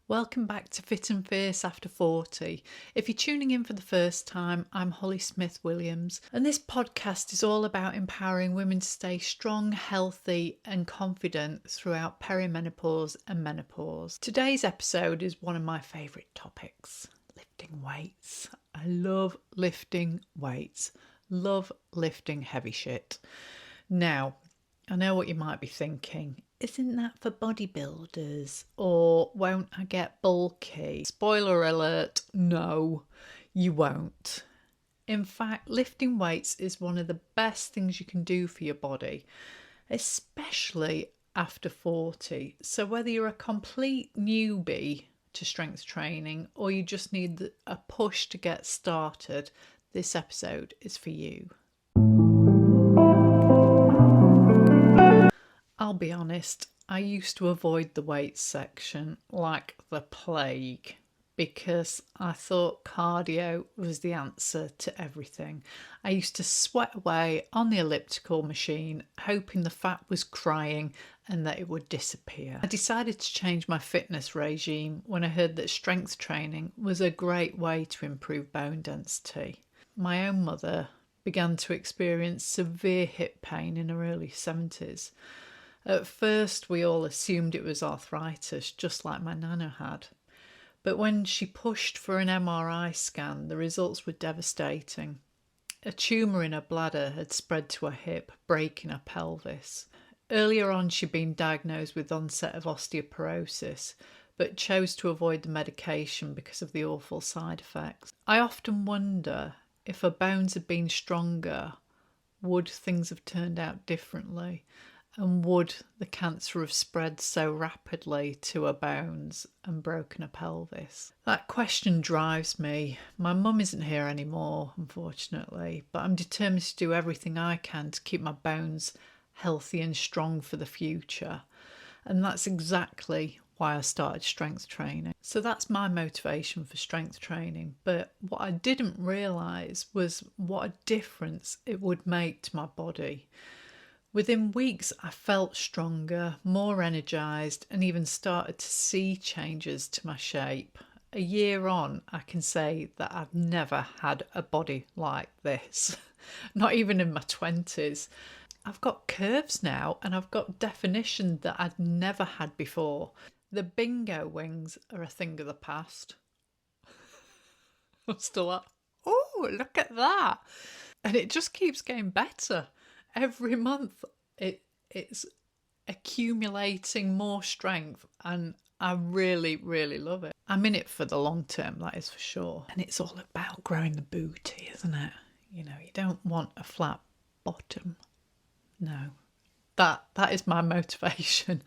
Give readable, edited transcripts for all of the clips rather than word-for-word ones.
Welcome back to Fit and Fierce After 40. If you're tuning in for the first time, I'm Holly Smith Williams, and this podcast is all about empowering women to stay strong, healthy, and confident throughout perimenopause and menopause. Today's episode is one of my favourite topics: lifting weights. I love lifting weights, love lifting heavy shit. Now, I know what you might be thinking. Isn't that for bodybuilders? Or won't I get bulky? Spoiler alert, no, you won't. In fact, lifting weights is one of the best things you can do for your body, especially after 40. So whether you're a complete newbie to strength training or you just need a push to get started, this episode is for you. I'll be honest, I used to avoid the weights section like the plague because I thought cardio was the answer to everything. I used to sweat away on the elliptical machine, hoping the fat was crying and that it would disappear. I decided to change my fitness regime when I heard that strength training was a great way to improve bone density. My own mother began to experience severe hip pain in her early 70s. At first, we all assumed it was arthritis, just like my nana had. But when she pushed for an MRI scan, the results were devastating. A tumour in her bladder had spread to her hip, breaking her pelvis. Earlier on, she'd been diagnosed with onset of osteoporosis, but chose to avoid the medication because of the awful side effects. I often wonder if her bones had been stronger, would things have turned out differently? And would the cancer have spread so rapidly to her bones and broken her pelvis? That question drives me. My mum isn't here anymore, unfortunately, but I'm determined to do everything I can to keep my bones healthy and strong for the future. And that's exactly why I started strength training. So that's my motivation for strength training. But what I didn't realise was what a difference it would make to my body. Within weeks, I felt stronger, more energised, and even started to see changes to my shape. A year on, I can say that I've never had a body like this, not even in my 20s. I've got curves now and I've got definition that I'd never had before. The bingo wings are a thing of the past. I'm still like, oh, look at that. And it just keeps getting better. Every month it's accumulating more strength and I really, really love it. I'm in it for the long term, that is for sure. And it's all about growing the booty, isn't it? You know, you don't want a flat bottom. No. That is my motivation.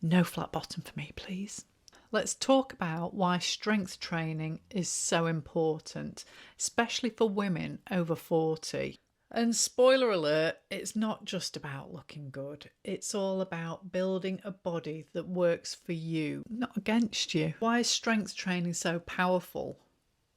No flat bottom for me, please. Let's talk about why strength training is so important, especially for women over 40. And spoiler alert, it's not just about looking good. It's all about building a body that works for you, not against you. Why is strength training so powerful?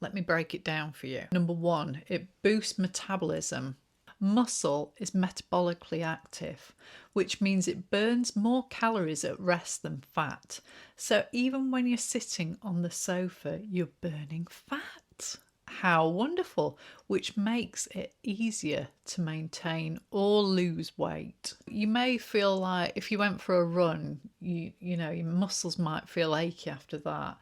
Let me break it down for you. Number one, it boosts metabolism. Muscle is metabolically active, which means it burns more calories at rest than fat. So even when you're sitting on the sofa, you're burning fat. How wonderful, which makes it easier to maintain or lose weight. You may feel like if you went for a run, you know, your muscles might feel achy after that,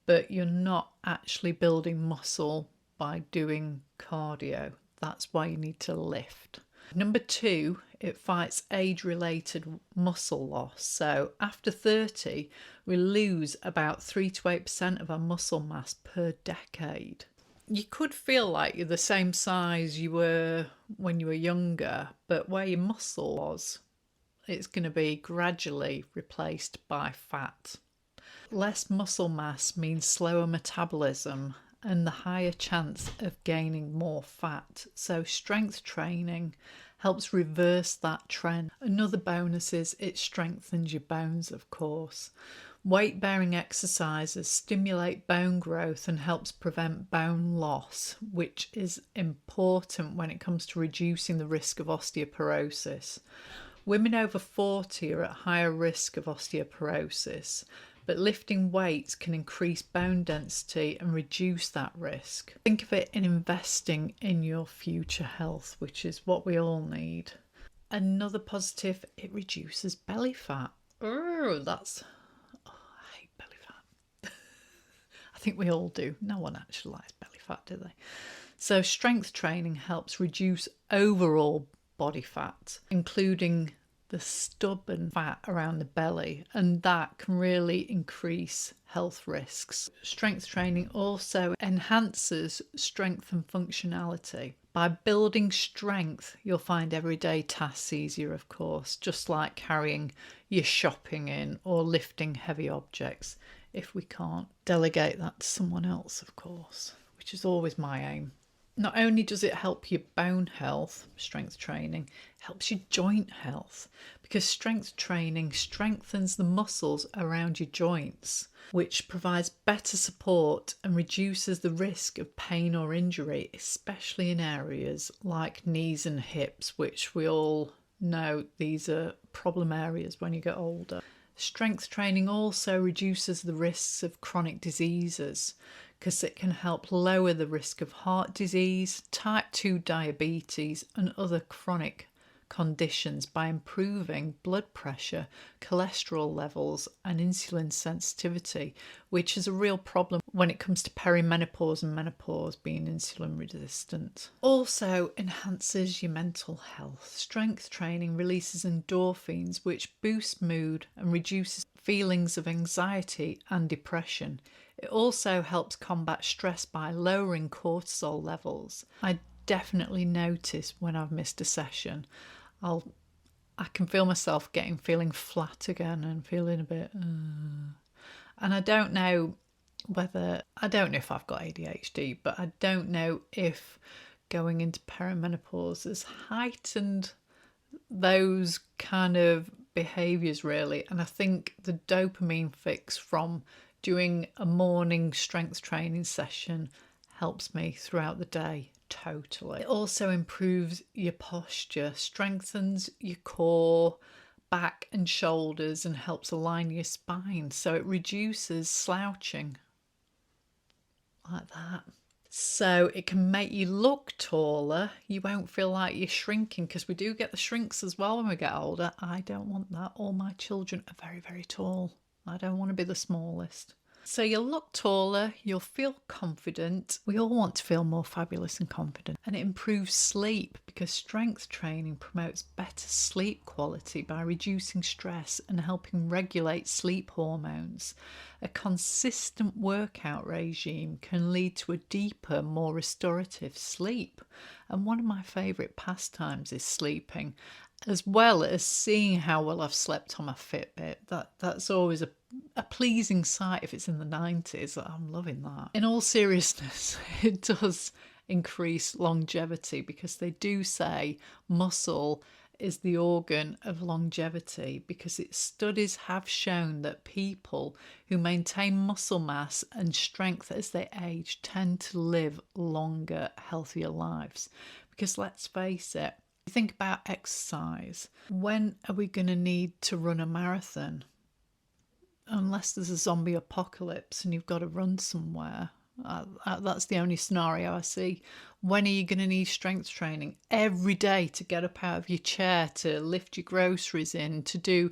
but you're not actually building muscle by doing cardio. That's why you need to lift. Number two, it fights age-related muscle loss. So after 30, we lose about 3 to 8% of our muscle mass per decade. You could feel like you're the same size you were when you were younger, but where your muscle was, it's going to be gradually replaced by fat. Less muscle mass means slower metabolism and the higher chance of gaining more fat. So strength training helps reverse that trend. Another bonus is it strengthens your bones, of course. Weight-bearing exercises stimulate bone growth and helps prevent bone loss, which is important when it comes to reducing the risk of osteoporosis. Women over 40 are at higher risk of osteoporosis but lifting weights can increase bone density and reduce that risk. Think of it in investing in your future health, which is what we all need. Another positive, it reduces belly fat. I hate belly fat. I think we all do. No one actually likes belly fat, do they? So strength training helps reduce overall body fat, including the stubborn fat around the belly, and that can really increase health risks. Strength training also enhances strength and functionality. By building strength, you'll find everyday tasks easier, of course, just like carrying your shopping in or lifting heavy objects, if we can't delegate that to someone else, of course, which is always my aim. Not only does it help your bone health, strength training, it helps your joint health, because strength training strengthens the muscles around your joints, which provides better support and reduces the risk of pain or injury, especially in areas like knees and hips, which we all know these are problem areas when you get older. Strength training also reduces the risks of chronic diseases, because it can help lower the risk of heart disease, type 2 diabetes, and other chronic conditions by improving blood pressure, cholesterol levels, and insulin sensitivity, which is a real problem when it comes to perimenopause and menopause being insulin resistant. Also enhances your mental health. Strength training releases endorphins, which boost mood and reduces feelings of anxiety and depression. It also helps combat stress by lowering cortisol levels. I definitely notice when I've missed a session, I can feel myself feeling flat again and feeling a bit and I don't know if I've got ADHD, but I don't know if going into perimenopause has heightened those kind of behaviours really. And I think the dopamine fix from doing a morning strength training session helps me throughout the day totally. It also improves your posture, strengthens your core, back and shoulders, and helps align your spine, so it reduces slouching like that. So it can make you look taller. You won't feel like you're shrinking, because we do get the shrinks as well when we get older. I don't want that. All my children are very, very tall. I don't want to be the smallest. So you'll look taller, you'll feel confident. We all want to feel more fabulous and confident. And it improves sleep, because strength training promotes better sleep quality by reducing stress and helping regulate sleep hormones. A consistent workout regime can lead to a deeper, more restorative sleep. And one of my favourite pastimes is sleeping, as well as seeing how well I've slept on my Fitbit. That's always a pleasing sight if it's in the 90s. I'm loving that. In all seriousness, it does increase longevity, because they do say muscle is the organ of longevity, because studies have shown that people who maintain muscle mass and strength as they age tend to live longer, healthier lives. Because let's face it, think about exercise. When are we going to need to run a marathon? Unless there's a zombie apocalypse and you've got to run somewhere. That's the only scenario I see. When are you going to need strength training? Every day to get up out of your chair, to lift your groceries in, to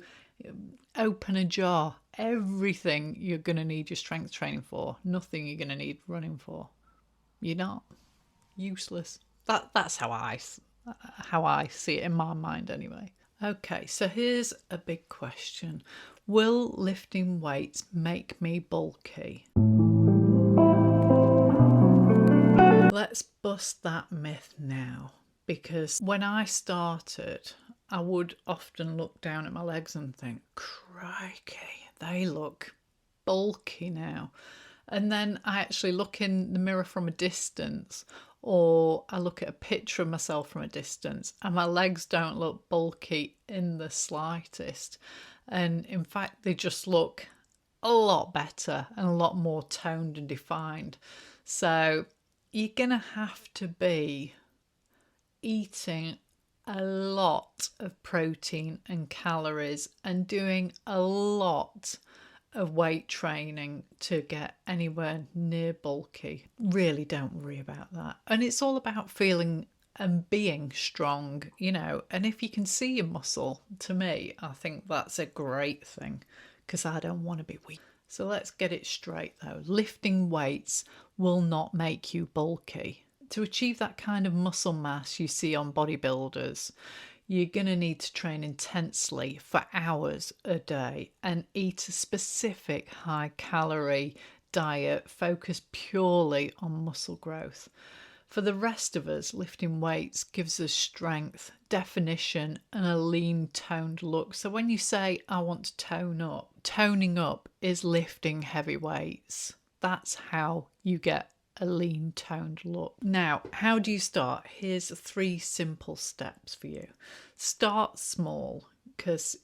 open a jar. Everything you're going to need your strength training for. Nothing you're going to need running for. You're not. Useless. That's how I see it in my mind anyway. Okay, so here's a big question. Will lifting weights make me bulky? Let's bust that myth now, because when I started, I would often look down at my legs and think, crikey, they look bulky now. And then I actually look in the mirror from a distance, or I look at a picture of myself from a distance, and my legs don't look bulky in the slightest. And in fact, they just look a lot better and a lot more toned and defined. So you're going to have to be eating a lot of protein and calories and doing a lot of weight training to get anywhere near bulky. Really don't worry about that. And it's all about feeling and being strong, and if you can see your muscle, to me, I think that's a great thing, because I don't want to be weak. So let's get it straight though. Lifting weights will not make you bulky. To achieve that kind of muscle mass you see on bodybuilders, you're going to need to train intensely for hours a day and eat a specific high calorie diet focused purely on muscle growth. For the rest of us, lifting weights gives us strength, definition, and a lean, toned look. So when you say, I want to tone up, toning up is lifting heavy weights. That's how you get a lean, toned look. Now, how do you start? Here's 3 simple steps for you. Start small, because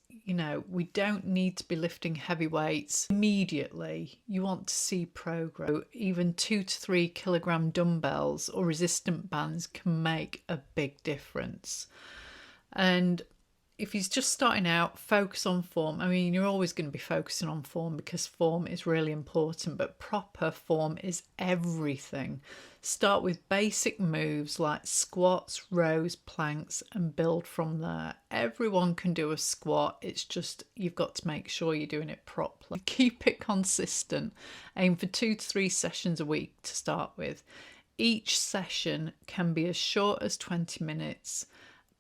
we don't need to be lifting heavy weights immediately. You want to see progress. Even 2 to 3 kilogram dumbbells or resistant bands can make a big difference. And if he's just starting out, focus on form. I mean, you're always going to be focusing on form because form is really important, but proper form is everything. Start with basic moves like squats, rows, planks, and build from there. Everyone can do a squat. It's just you've got to make sure you're doing it properly. Keep it consistent. Aim for 2 to 3 sessions a week to start with. Each session can be as short as 20 minutes.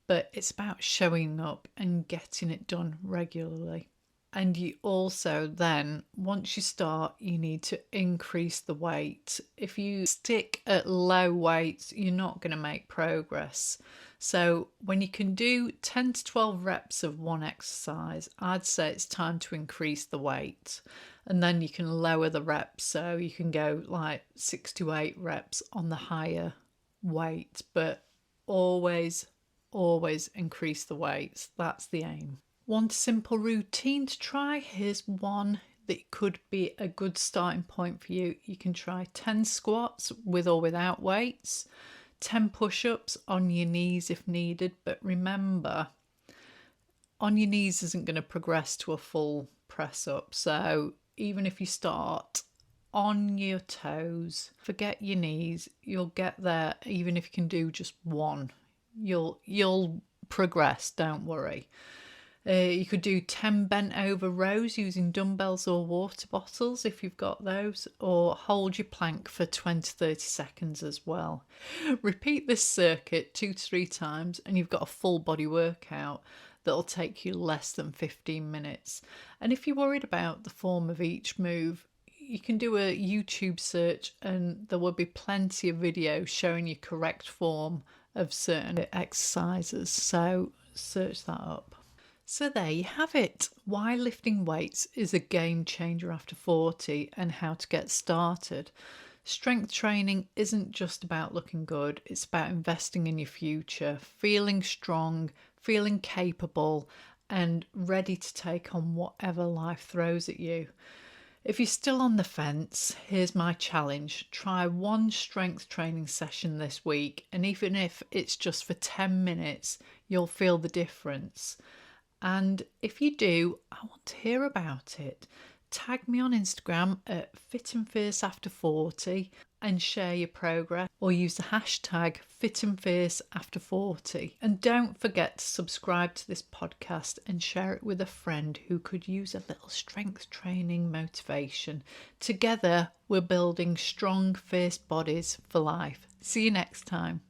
But it's about showing up and getting it done regularly. And you also then, once you start, you need to increase the weight. If you stick at low weights, you're not going to make progress. So when you can do 10 to 12 reps of one exercise, I'd say it's time to increase the weight. And then you can lower the reps. So you can go like 6 to 8 reps on the higher weight, but always increase the weights. That's the aim. Want a simple routine to try? Here's one that could be a good starting point for you. You can try 10 squats with or without weights, 10 push-ups on your knees if needed, but remember, on your knees isn't going to progress to a full press up. So even if you start on your toes, forget your knees, you'll get there even if you can do just one. You'll progress, don't worry. You could do 10 bent over rows using dumbbells or water bottles if you've got those, or hold your plank for 20-30 seconds as well. Repeat this circuit 2 to 3 times and you've got a full body workout that'll take you less than 15 minutes. And if you're worried about the form of each move, you can do a YouTube search and there will be plenty of videos showing you correct form of certain exercises, so search that up. So there you have it, why lifting weights is a game changer after 40 and how to get started. Strength training isn't just about looking good, it's about investing in your future, feeling strong, feeling capable and ready to take on whatever life throws at you. If you're still on the fence, here's my challenge. Try one strength training session this week, and even if it's just for 10 minutes, you'll feel the difference. And if you do, I want to hear about it. Tag me on Instagram at FitandFierceAfter40 and share your progress, or use the hashtag FitandFierceAfter40. And don't forget to subscribe to this podcast and share it with a friend who could use a little strength training motivation. Together, we're building strong, fierce bodies for life. See you next time.